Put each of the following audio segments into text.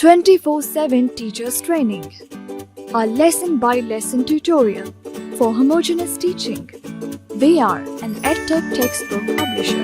24/7 Teachers Training, a lesson-by-lesson tutorial for homogeneous teaching. We are an EdTech textbook publisher.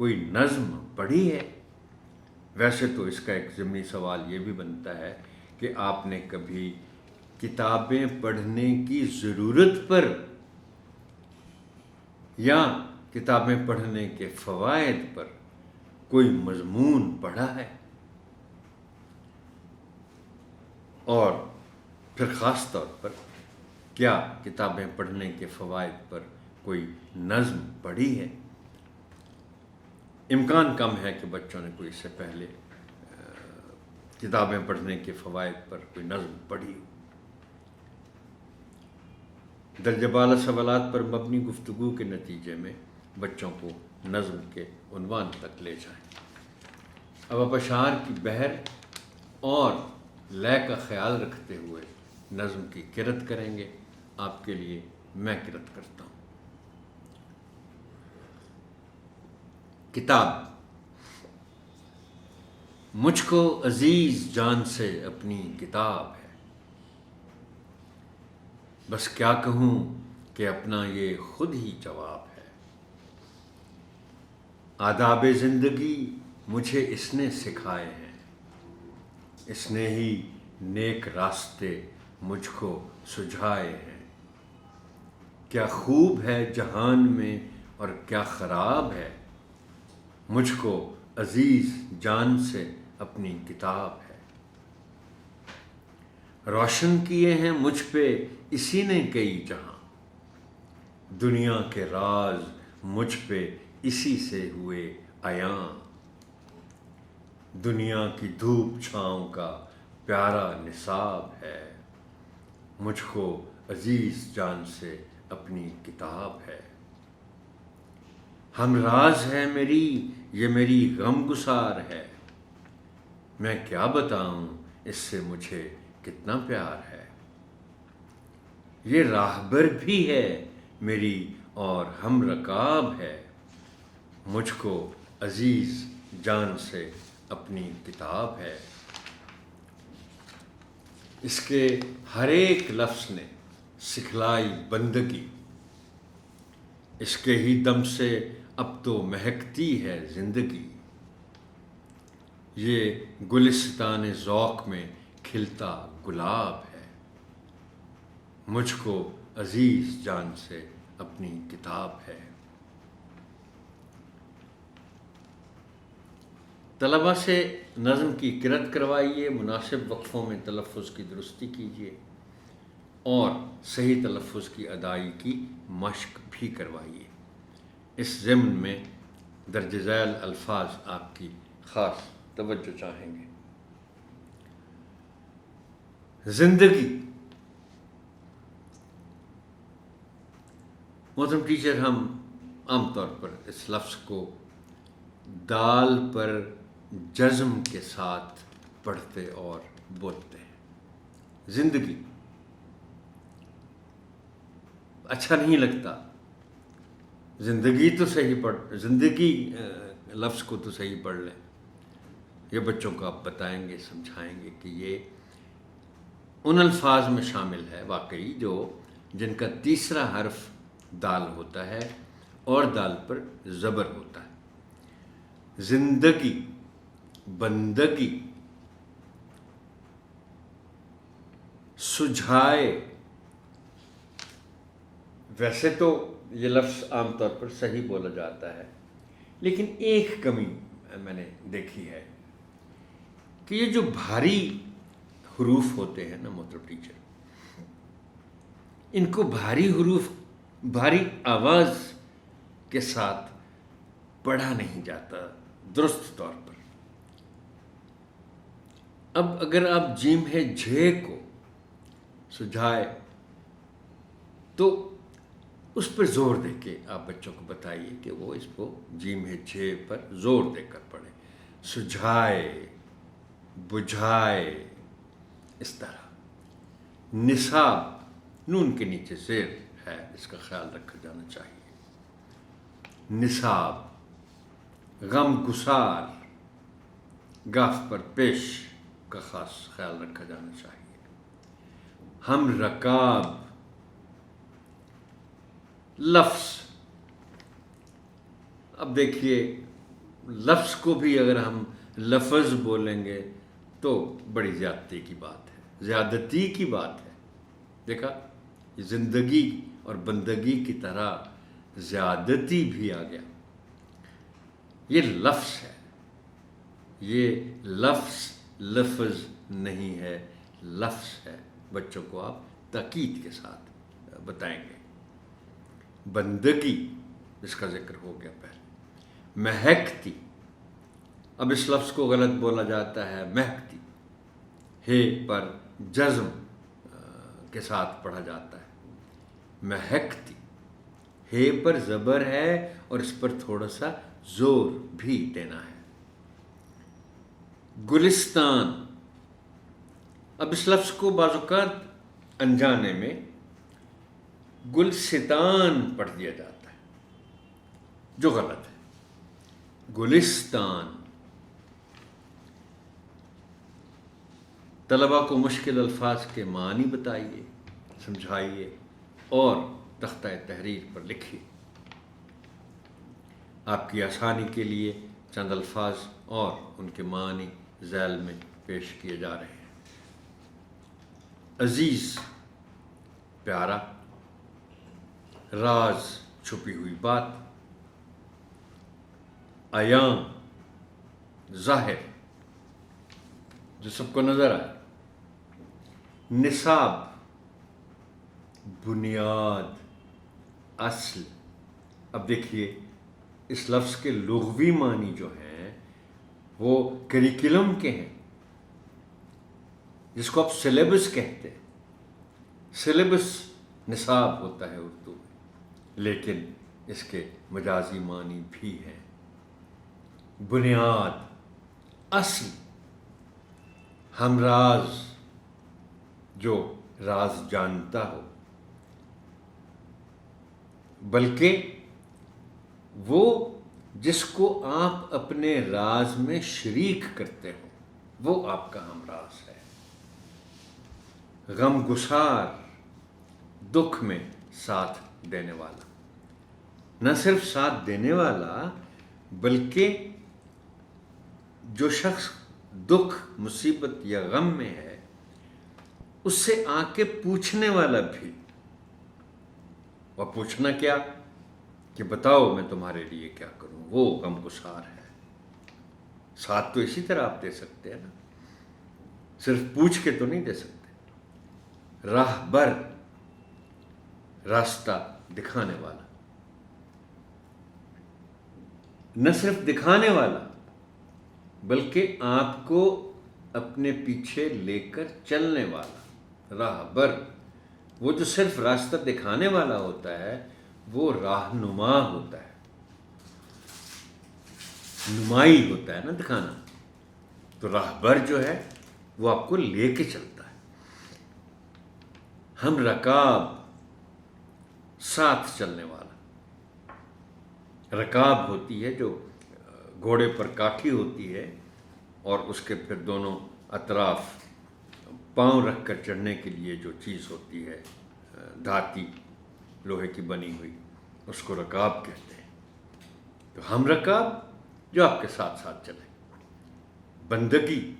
کوئی نظم پڑھی ہے؟ ویسے تو اس کا ایک ضمنی سوال یہ بھی بنتا ہے کہ آپ نے کبھی کتابیں پڑھنے کی ضرورت پر یا کتابیں پڑھنے کے فوائد پر کوئی مضمون پڑھا ہے؟ اور پھر خاص طور پر کیا کتابیں پڑھنے کے فوائد پر کوئی نظم پڑھی ہے؟ امکان کم ہے کہ بچوں نے کوئی اس سے پہلے کتابیں پڑھنے کے فوائد پر کوئی نظم پڑھی ہو۔ درجہ بالا سوالات پر مبنی گفتگو کے نتیجے میں بچوں کو نظم کے عنوان تک لے جائیں۔ اب آپ اشعار کی بحر اور لے کا خیال رکھتے ہوئے نظم کی قرأت کریں گے۔ آپ کے لیے میں قرأت کرتا ہوں۔ کتاب مجھ کو عزیز جان سے اپنی کتاب ہے، بس کیا کہوں کہ اپنا یہ خود ہی جواب ہے۔ آداب زندگی مجھے اس نے سکھائے ہیں، اس نے ہی نیک راستے مجھ کو سجھائے ہیں۔ کیا خوب ہے جہان میں اور کیا خراب ہے، مجھ کو عزیز جان سے اپنی کتاب ہے۔ روشن کیے ہیں مجھ پہ اسی نے کئی جہاں، دنیا کے راز مجھ پہ اسی سے ہوئے عیاں۔ دنیا کی دھوپ چھاؤں کا پیارا نصاب ہے، مجھ کو عزیز جان سے اپنی کتاب ہے۔ ہم راز ہے میری یہ میری غم گسار ہے، میں کیا بتاؤں اس سے مجھے کتنا پیار ہے۔ یہ راہبر بھی ہے میری اور ہم رکاب ہے، مجھ کو عزیز جان سے اپنی کتاب ہے۔ اس کے ہر ایک لفظ نے سکھلائی بندگی، اس کے ہی دم سے اب تو مہکتی ہے زندگی۔ یہ گلستان ذوق میں کھلتا گلاب ہے، مجھ کو عزیز جان سے اپنی کتاب ہے۔ طلباء سے نظم کی قرأت کروائیے، مناسب وقفوں میں تلفظ کی درستی کیجیے اور صحیح تلفظ کی ادائیگی کی مشق بھی کروائیے۔ اس ضمن میں درج ذیل الفاظ آپ کی خاص توجہ چاہیں گے۔ زندگی، محترم ٹیچر، ہم عام طور پر اس لفظ کو دال پر جزم کے ساتھ پڑھتے اور بولتے ہیں۔ زندگی اچھا نہیں لگتا، زندگی تو صحیح پڑھ، زندگی لفظ کو تو صحیح پڑھ لیں۔ یہ بچوں کو آپ بتائیں گے، سمجھائیں گے کہ یہ ان الفاظ میں شامل ہے واقعی جن کا تیسرا حرف دال ہوتا ہے اور دال پر زبر ہوتا ہے۔ زندگی، بندگی، سجھائے۔ ویسے تو یہ لفظ عام طور پر صحیح بولا جاتا ہے، لیکن ایک کمی میں نے دیکھی ہے کہ یہ جو بھاری حروف ہوتے ہیں نا محترم ٹیچر، ان کو بھاری حروف بھاری آواز کے ساتھ پڑھا نہیں جاتا درست طور پر۔ اب اگر آپ جیم ہے جھے کو سجھائے تو اس پر زور دے کے آپ بچوں کو بتائیے کہ وہ اس کو جیم ہے جھے پر زور دے کر پڑھیں۔ سجھائے، بجھائے، اس طرح۔ نصاب، نون کے نیچے زیر ہے، اس کا خیال رکھا جانا چاہیے۔ نصاب، غم گسار، گاف پر پیش کا خاص خیال رکھا جانا چاہیے۔ ہم رکاب، لفظ، اب دیکھیے لفظ کو بھی اگر ہم لفظ بولیں گے تو بڑی زیادتی کی بات ہے، زیادتی کی بات ہے۔ دیکھا، یہ زندگی اور بندگی کی طرح زیادتی بھی آ گیا۔ یہ لفظ ہے، یہ لفظ نہیں ہے، لفظ ہے۔ بچوں کو آپ تاکید کے ساتھ بتائیں گے۔ بندگی، اس کا ذکر ہو گیا پہلے۔ مہکتی، اب اس لفظ کو غلط بولا جاتا ہے، مہکتی، ہے پر جزم کے ساتھ پڑھا جاتا ہے، مہکتی، ہے پر زبر ہے اور اس پر تھوڑا سا زور بھی دینا ہے۔ گلستان، اب اس لفظ کو بعض اوقات انجانے میں گلستان پڑھ دیا جاتا ہے، جو غلط ہے۔ گلستان، طلباء کو مشکل الفاظ کے معنی بتائیے، سمجھائیے اور تختہ تحریر پر لکھیے۔ آپ کی آسانی کے لیے چند الفاظ اور ان کے معنی ذیل میں پیش کیے جا رہے ہیں۔ عزیز، پیارا، راز، چھپی ہوئی بات، عیاں، ظاہر، جو سب کو نظر آئے، نصاب، بنیاد، اصل۔ اب دیکھیے، اس لفظ کے لغوی معنی جو ہیں وہ کریکولم کے ہیں، جس کو آپ سلیبس کہتے ہیں۔ سلیبس نصاب ہوتا ہے اردو میں، لیکن اس کے مجازی معنی بھی ہیں۔ بنیاد، اصل، ہمراز، جو راز جانتا ہو، بلکہ وہ جس کو آپ اپنے راز میں شریک کرتے ہو، وہ آپ کا ہمراز ہے۔ غم گسار، دکھ میں ساتھ دینے والا، نہ صرف ساتھ دینے والا بلکہ جو شخص دکھ، مصیبت یا غم میں ہے اس سے آ کے پوچھنے والا بھی۔ اور پوچھنا کیا کہ بتاؤ میں تمہارے لیے کیا کروں، وہ غم گسار ہے۔ ساتھ تو اسی طرح آپ دے سکتے ہیں نا، صرف پوچھ کے تو نہیں دے سکتے۔ راہبر، راستہ دکھانے والا، نہ صرف دکھانے والا بلکہ آپ کو اپنے پیچھے لے کر چلنے والا۔ راہبر، وہ جو صرف راستہ دکھانے والا ہوتا ہے وہ راہنما ہوتا ہے، نمائی ہوتا ہے نا، دکھانا۔ تو راہبر جو ہے وہ آپ کو لے کے چلتا ہے۔ ہم رکاب، ساتھ چلنے والا۔ رکاب ہوتی ہے جو گھوڑے پر کاٹھی ہوتی ہے اور اس کے پھر دونوں اطراف پاؤں رکھ کر چڑھنے کے لیے جو چیز ہوتی ہے، دھاتی لوہے کی بنی ہوئی، اس کو رکاب کہتے ہیں۔ تو ہم رکاب جو آپ کے ساتھ ساتھ چلے۔ بندگی،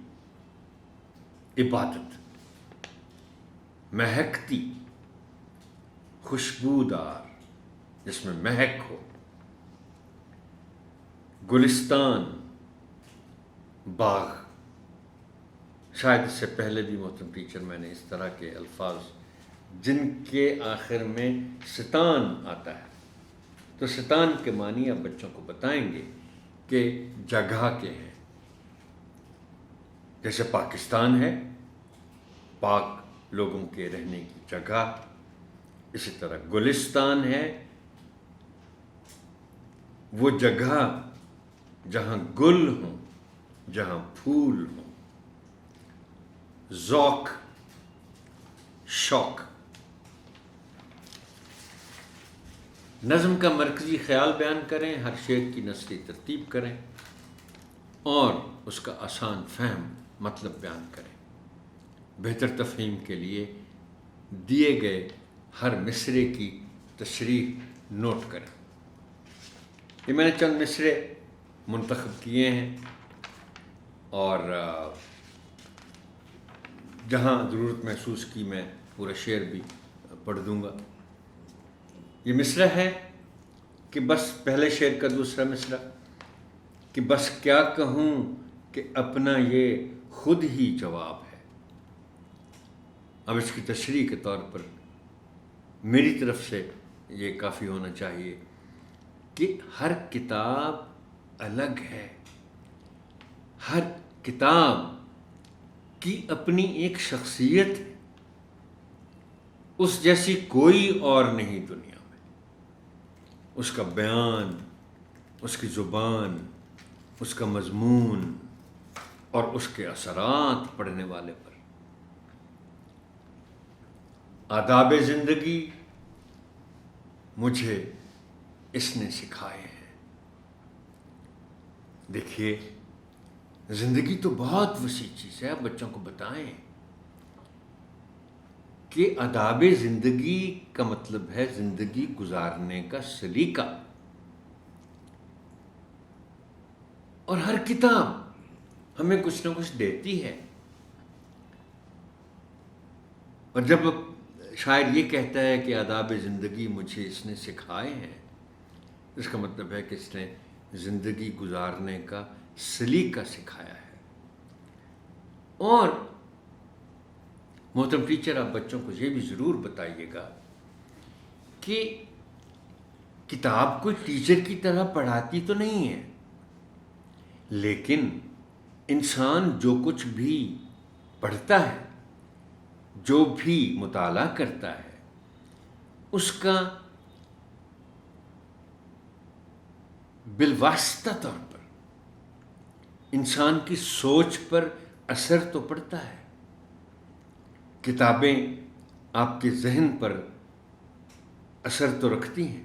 عبادت۔ مہکتی، خوشبودار، جس میں مہک ہو۔ گلستان، باغ۔ شاید اس سے پہلے بھی محترم ٹیچر میں نے اس طرح کے الفاظ جن کے آخر میں ستان آتا ہے، تو ستان کے معنی آپ بچوں کو بتائیں گے کہ جگہ کے ہیں۔ جیسے پاکستان ہے، پاک لوگوں کے رہنے کی جگہ، اسی طرح گلستان ہے، وہ جگہ جہاں گل ہوں، جہاں پھول ہوں۔ ذوق، شوق۔ نظم کا مرکزی خیال بیان کریں، ہر شعر کی نثری ترتیب کریں اور اس کا آسان فہم مطلب بیان کریں۔ بہتر تفہیم کے لیے دیے گئے ہر مصرے کی تشریح نوٹ کریں۔ یہ میں نے چند مصرے منتخب کیے ہیں اور جہاں ضرورت محسوس کی میں پورا شعر بھی پڑھ دوں گا۔ یہ مصرع ہے کہ بس پہلے شعر کا دوسرا مصرع کہ بس کیا کہوں کہ اپنا یہ خود ہی جواب ہے۔ اب اس کی تشریح کے طور پر میری طرف سے یہ کافی ہونا چاہیے کہ ہر کتاب الگ ہے، ہر کتاب کی اپنی ایک شخصیت ہے، اس جیسی کوئی اور نہیں دنیا میں۔ اس کا بیان، اس کی زبان، اس کا مضمون اور اس کے اثرات پڑھنے والے پر۔ آداب زندگی مجھے اس نے سکھائے ہیں۔ دیکھیے، زندگی تو بہت وسیع چیز ہے۔ آپ بچوں کو بتائیں کہ آداب زندگی کا مطلب ہے زندگی گزارنے کا سلیقہ، اور ہر کتاب ہمیں کچھ نہ کچھ دیتی ہے۔ اور جب شاعر یہ کہتا ہے کہ آداب زندگی مجھے اس نے سکھائے ہیں، اس کا مطلب ہے کہ اس نے زندگی گزارنے کا سلیقہ سکھایا ہے۔ اور محترم ٹیچر، آپ بچوں کو یہ بھی ضرور بتائیے گا کہ کتاب کوئی ٹیچر کی طرح پڑھاتی تو نہیں ہے، لیکن انسان جو کچھ بھی پڑھتا ہے، جو بھی مطالعہ کرتا ہے، اس کا بالواسطہ طور پر انسان کی سوچ پر اثر تو پڑتا ہے۔ کتابیں آپ کے ذہن پر اثر تو رکھتی ہیں۔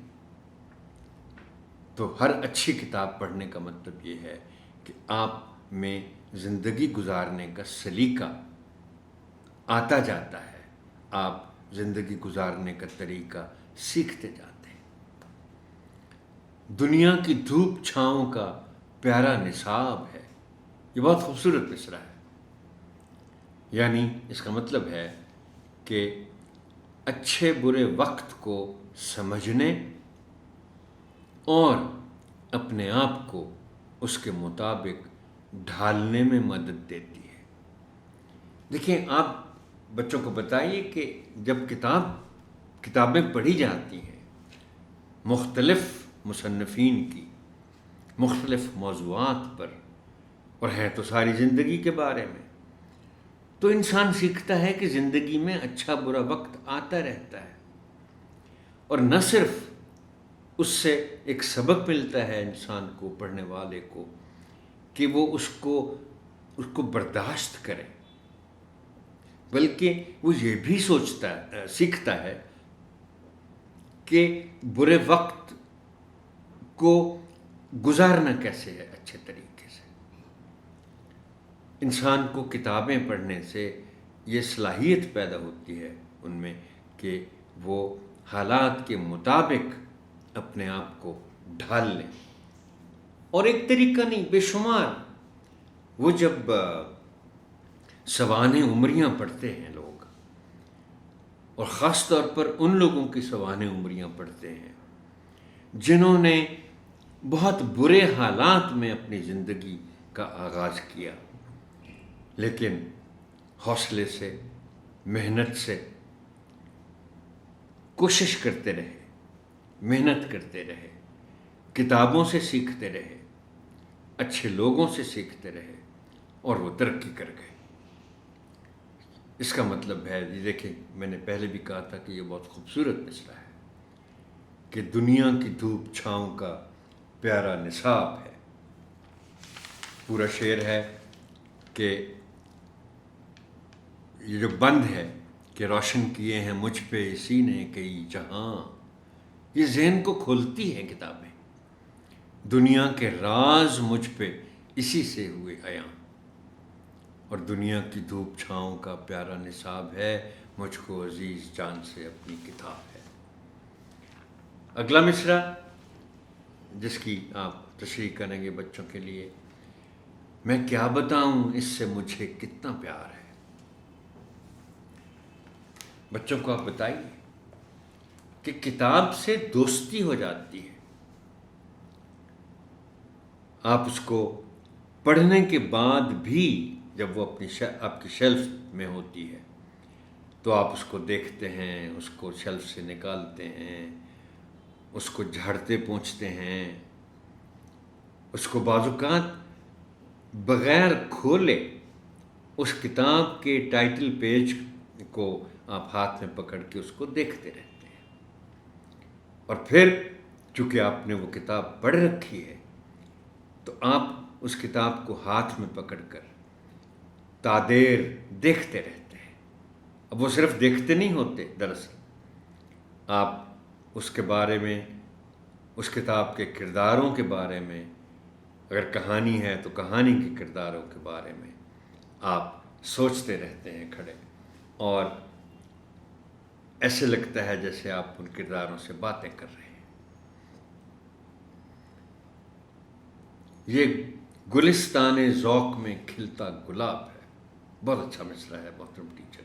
تو ہر اچھی کتاب پڑھنے کا مطلب یہ ہے کہ آپ میں زندگی گزارنے کا سلیقہ آتا جاتا ہے، آپ زندگی گزارنے کا طریقہ سیکھتے جاتے ہیں۔ دنیا کی دھوپ چھاؤں کا پیارا نصاب ہے، یہ بہت خوبصورت مصرع ہے۔ یعنی اس کا مطلب ہے کہ اچھے برے وقت کو سمجھنے اور اپنے آپ کو اس کے مطابق ڈھالنے میں مدد دیتی ہے۔ دیکھیں، آپ بچوں کو بتائیے کہ جب کتابیں پڑھی جاتی ہیں مختلف مصنفین کی، مختلف موضوعات پر، اور ہے تو ساری زندگی کے بارے میں، تو انسان سیکھتا ہے کہ زندگی میں اچھا برا وقت آتا رہتا ہے، اور نہ صرف اس سے ایک سبق ملتا ہے انسان کو، پڑھنے والے کو، کہ وہ اس کو برداشت کرے، بلکہ وہ یہ بھی سیکھتا ہے کہ برے وقت کو گزارنا کیسے ہے اچھے طریقے سے۔ انسان کو کتابیں پڑھنے سے یہ صلاحیت پیدا ہوتی ہے ان میں کہ وہ حالات کے مطابق اپنے آپ کو ڈھال لیں۔ اور ایک طریقہ نہیں، بے شمار۔ وہ جب سوانح عمریاں پڑھتے ہیں لوگ، اور خاص طور پر ان لوگوں کی سوانح عمریاں پڑھتے ہیں جنہوں نے بہت برے حالات میں اپنی زندگی کا آغاز کیا، لیکن حوصلے سے، محنت سے کوشش کرتے رہے، محنت کرتے رہے، کتابوں سے سیکھتے رہے، اچھے لوگوں سے سیکھتے رہے، اور وہ ترقی کر گئے۔ اس کا مطلب ہے، یہ دیکھیں، میں نے پہلے بھی کہا تھا کہ یہ بہت خوبصورت مصرع ہے کہ دنیا کی دھوپ چھاؤں کا پیارا نصاب ہے۔ پورا شعر ہے کہ یہ جو بند ہے کہ روشن کیے ہیں مجھ پہ اسی نے کئی جہاں، یہ ذہن کو کھولتی ہیں کتابیں۔ دنیا کے راز مجھ پہ اسی سے ہوئے عیاں، اور دنیا کی دھوپ چھاؤں کا پیارا نصاب ہے، مجھ کو عزیز جان سے اپنی کتاب ہے۔ اگلا مصرع جس کی آپ تشریح کریں گے بچوں کے لیے، میں کیا بتاؤں اس سے مجھے کتنا پیار ہے۔ بچوں کو آپ بتائیے کہ کتاب سے دوستی ہو جاتی ہے۔ آپ اس کو پڑھنے کے بعد بھی جب وہ آپ کی شیلف میں ہوتی ہے تو آپ اس کو دیکھتے ہیں، اس کو شیلف سے نکالتے ہیں، اس کو جھاڑتے پونچھتے ہیں، اس کو بعض اوقات بغیر کھولے اس کتاب کے ٹائٹل پیج کو آپ ہاتھ میں پکڑ کے اس کو دیکھتے رہتے ہیں، اور پھر چونکہ آپ نے وہ کتاب پڑھ رکھی ہے تو آپ اس کتاب کو ہاتھ میں پکڑ کر تادیر دیکھتے رہتے ہیں۔ اب وہ صرف دیکھتے نہیں ہوتے، دراصل آپ اس کے بارے میں، اس کتاب کے کرداروں کے بارے میں، اگر کہانی ہے تو کہانی کے کرداروں کے بارے میں آپ سوچتے رہتے ہیں کھڑے، اور ایسے لگتا ہے جیسے آپ ان کرداروں سے باتیں کر رہے ہیں۔ یہ گلستان ذوق میں کھلتا گلاب ہے، بہت اچھا مصرعہ ہے محترم ٹیچر۔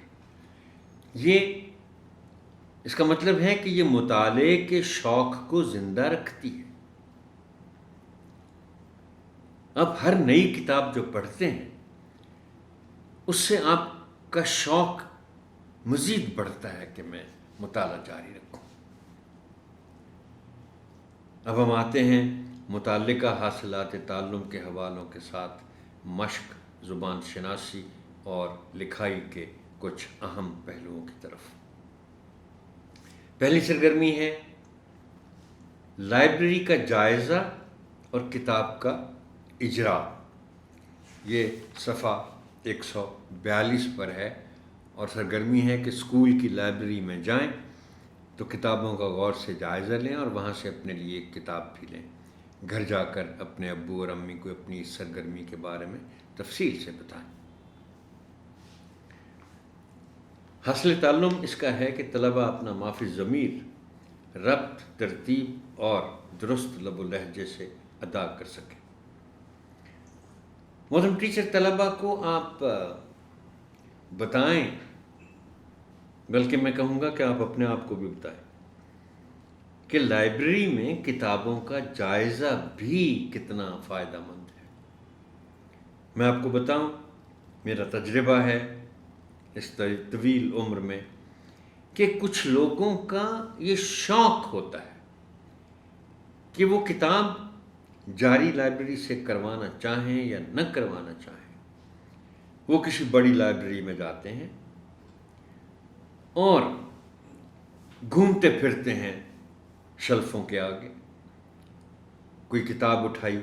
یہ اس کا مطلب ہے کہ یہ مطالعے کے شوق کو زندہ رکھتی ہے۔ اب ہر نئی کتاب جو پڑھتے ہیں اس سے آپ کا شوق مزید بڑھتا ہے کہ میں مطالعہ جاری رکھوں۔ اب ہم آتے ہیں متعلقہ حاصلات تعلم کے حوالوں کے ساتھ مشق، زبان شناسی اور لکھائی کے کچھ اہم پہلوؤں کی طرف۔ پہلی سرگرمی ہے لائبریری کا جائزہ اور کتاب کا اجرا۔ یہ صفحہ 142 پر ہے، اور سرگرمی ہے کہ اسکول کی لائبریری میں جائیں تو کتابوں کا غور سے جائزہ لیں اور وہاں سے اپنے لیے ایک کتاب بھی لیں۔ گھر جا کر اپنے ابو اور امی کو اپنی اس سرگرمی کے بارے میں تفصیل سے بتائیں۔ حاصل تعلم اس کا ہے کہ طلبہ اپنا مافی ضمیر ربط، ترتیب اور درست لب و لہجے سے ادا کر سکیں۔ محترم ٹیچر، طلبہ کو آپ بتائیں، بلکہ میں کہوں گا کہ آپ اپنے آپ کو بھی بتائیں کہ لائبریری میں کتابوں کا جائزہ بھی کتنا فائدہ مند ہے۔ میں آپ کو بتاؤں، میرا تجربہ ہے اس طویل عمر میں کہ کچھ لوگوں کا یہ شوق ہوتا ہے کہ وہ کتاب جاری لائبریری سے کروانا چاہیں یا نہ کروانا چاہیں، وہ کسی بڑی لائبریری میں جاتے ہیں اور گھومتے پھرتے ہیں شلفوں کے آگے، کوئی کتاب اٹھائی،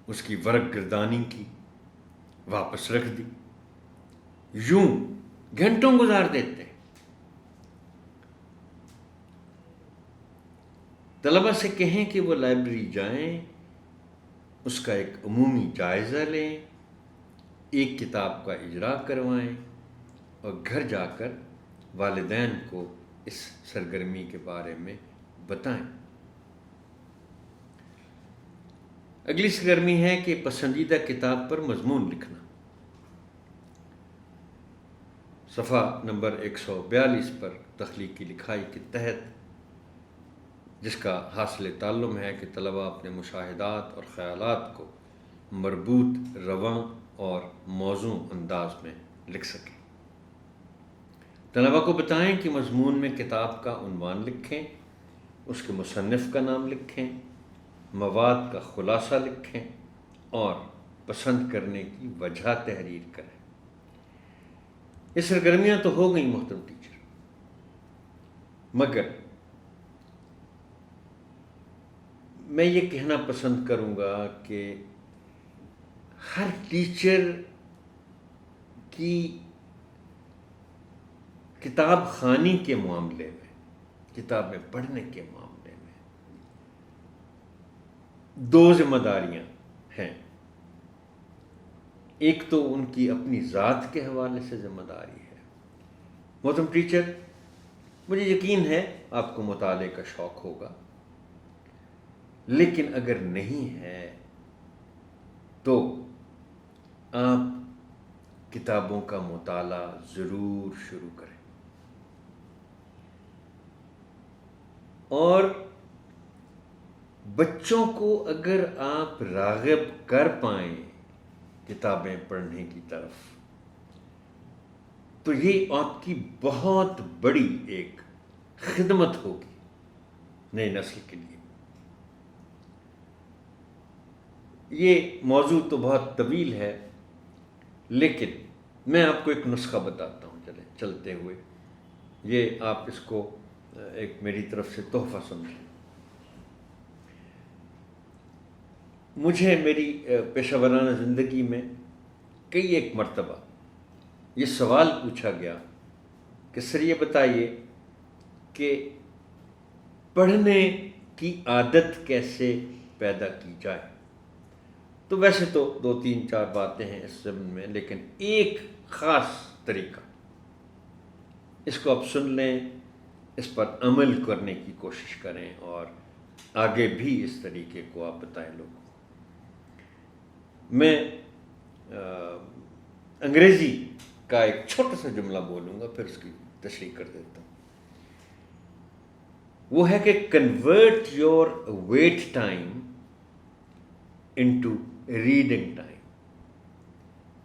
اس کی ورق گردانی کی، واپس رکھ دی، یوں گھنٹوں گزار دیتے ہیں۔ طلبہ سے کہیں کہ وہ لائبریری جائیں، اس کا ایک عمومی جائزہ لیں، ایک کتاب کا اجرا کروائیں، اور گھر جا کر والدین کو اس سرگرمی کے بارے میں بتائیں۔ اگلی سرگرمی ہے کہ پسندیدہ کتاب پر مضمون لکھنا۔ صفحہ نمبر 142 پر تخلیقی لکھائی کے تحت، جس کا حاصل تعلم ہے کہ طلبہ اپنے مشاہدات اور خیالات کو مربوط، رواں اور موزوں انداز میں لکھ سکیں۔ طلبہ کو بتائیں کہ مضمون میں کتاب کا عنوان لکھیں، اس کے مصنف کا نام لکھیں، مواد کا خلاصہ لکھیں اور پسند کرنے کی وجہ تحریر کریں۔ یہ سرگرمیاں تو ہو گئیں محترم ٹیچر، مگر میں یہ کہنا پسند کروں گا کہ ہر ٹیچر کی کتاب خوانی کے معاملے میں، کتابیں پڑھنے کے معاملے میں دو ذمہ داریاں ہیں۔ ایک تو ان کی اپنی ذات کے حوالے سے ذمہ داری ہے۔ محترم ٹیچر، مجھے یقین ہے آپ کو مطالعے کا شوق ہوگا، لیکن اگر نہیں ہے تو آپ کتابوں کا مطالعہ ضرور شروع کریں، اور بچوں کو اگر آپ راغب کر پائیں کتابیں پڑھنے کی طرف، تو یہ آپ کی بہت بڑی ایک خدمت ہوگی نئی نسل کے لیے۔ یہ موضوع تو بہت طویل ہے، لیکن میں آپ کو ایک نسخہ بتاتا ہوں چلتے ہوئے، یہ آپ اس کو ایک میری طرف سے تحفہ سمجھیں۔ مجھے میری پیشہ ورانہ زندگی میں کئی ایک مرتبہ یہ سوال پوچھا گیا کہ سر یہ بتائیے کہ پڑھنے کی عادت کیسے پیدا کی جائے؟ تو ویسے تو 2-3-4 باتیں ہیں اس ضمن میں، لیکن ایک خاص طریقہ، اس کو آپ سن لیں، اس پر عمل کرنے کی کوشش کریں، اور آگے بھی اس طریقے کو آپ بتائیں لوگوں کو۔ میں انگریزی کا ایک چھوٹا سا جملہ بولوں گا، پھر اس کی تشریح کر دیتا ہوں۔ وہ ہے کہ convert your wait time into reading time.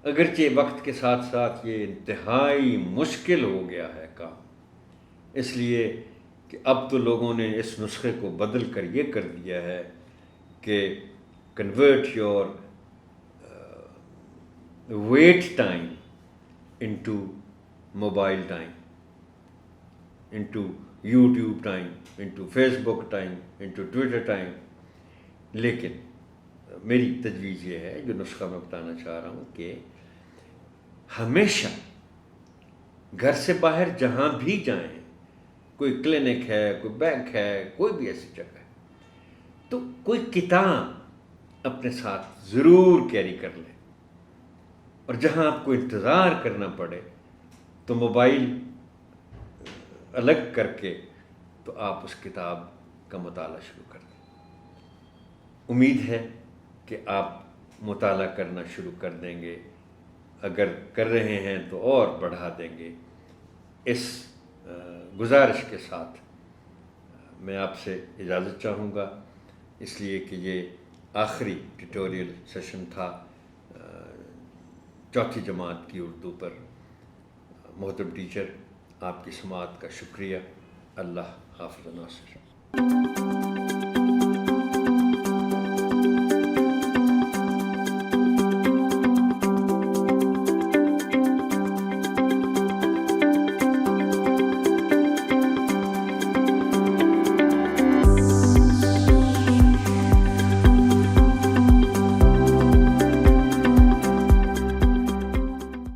اگرچہ وقت کے ساتھ ساتھ یہ انتہائی مشکل ہو گیا ہے کام، اس لیے کہ اب تو لوگوں نے اس نسخے کو بدل کر یہ کر دیا ہے کہ convert your wait time into mobile time, into YouTube time, into Facebook time, into Twitter time. لیکن میری تجویز یہ ہے، جو نسخہ میں بتانا چاہ رہا ہوں، کہ ہمیشہ گھر سے باہر جہاں بھی جائیں، کوئی کلینک ہے، کوئی بینک ہے، کوئی بھی ایسی جگہ ہے، تو کوئی کتاب اپنے ساتھ ضرور کیری کر لیں، اور جہاں آپ کو انتظار کرنا پڑے تو موبائل الگ کر کے تو آپ اس کتاب کا مطالعہ شروع کر دیں۔ امید ہے کہ آپ مطالعہ کرنا شروع کر دیں گے، اگر کر رہے ہیں تو اور بڑھا دیں گے۔ اس گزارش کے ساتھ میں آپ سے اجازت چاہوں گا، اس لیے کہ یہ آخری ٹیوٹوریل سیشن تھا 4th جماعت کی اردو پر۔ محترم ٹیچر، آپ کی سماعت کا شکریہ۔ اللہ حافظ ناصر۔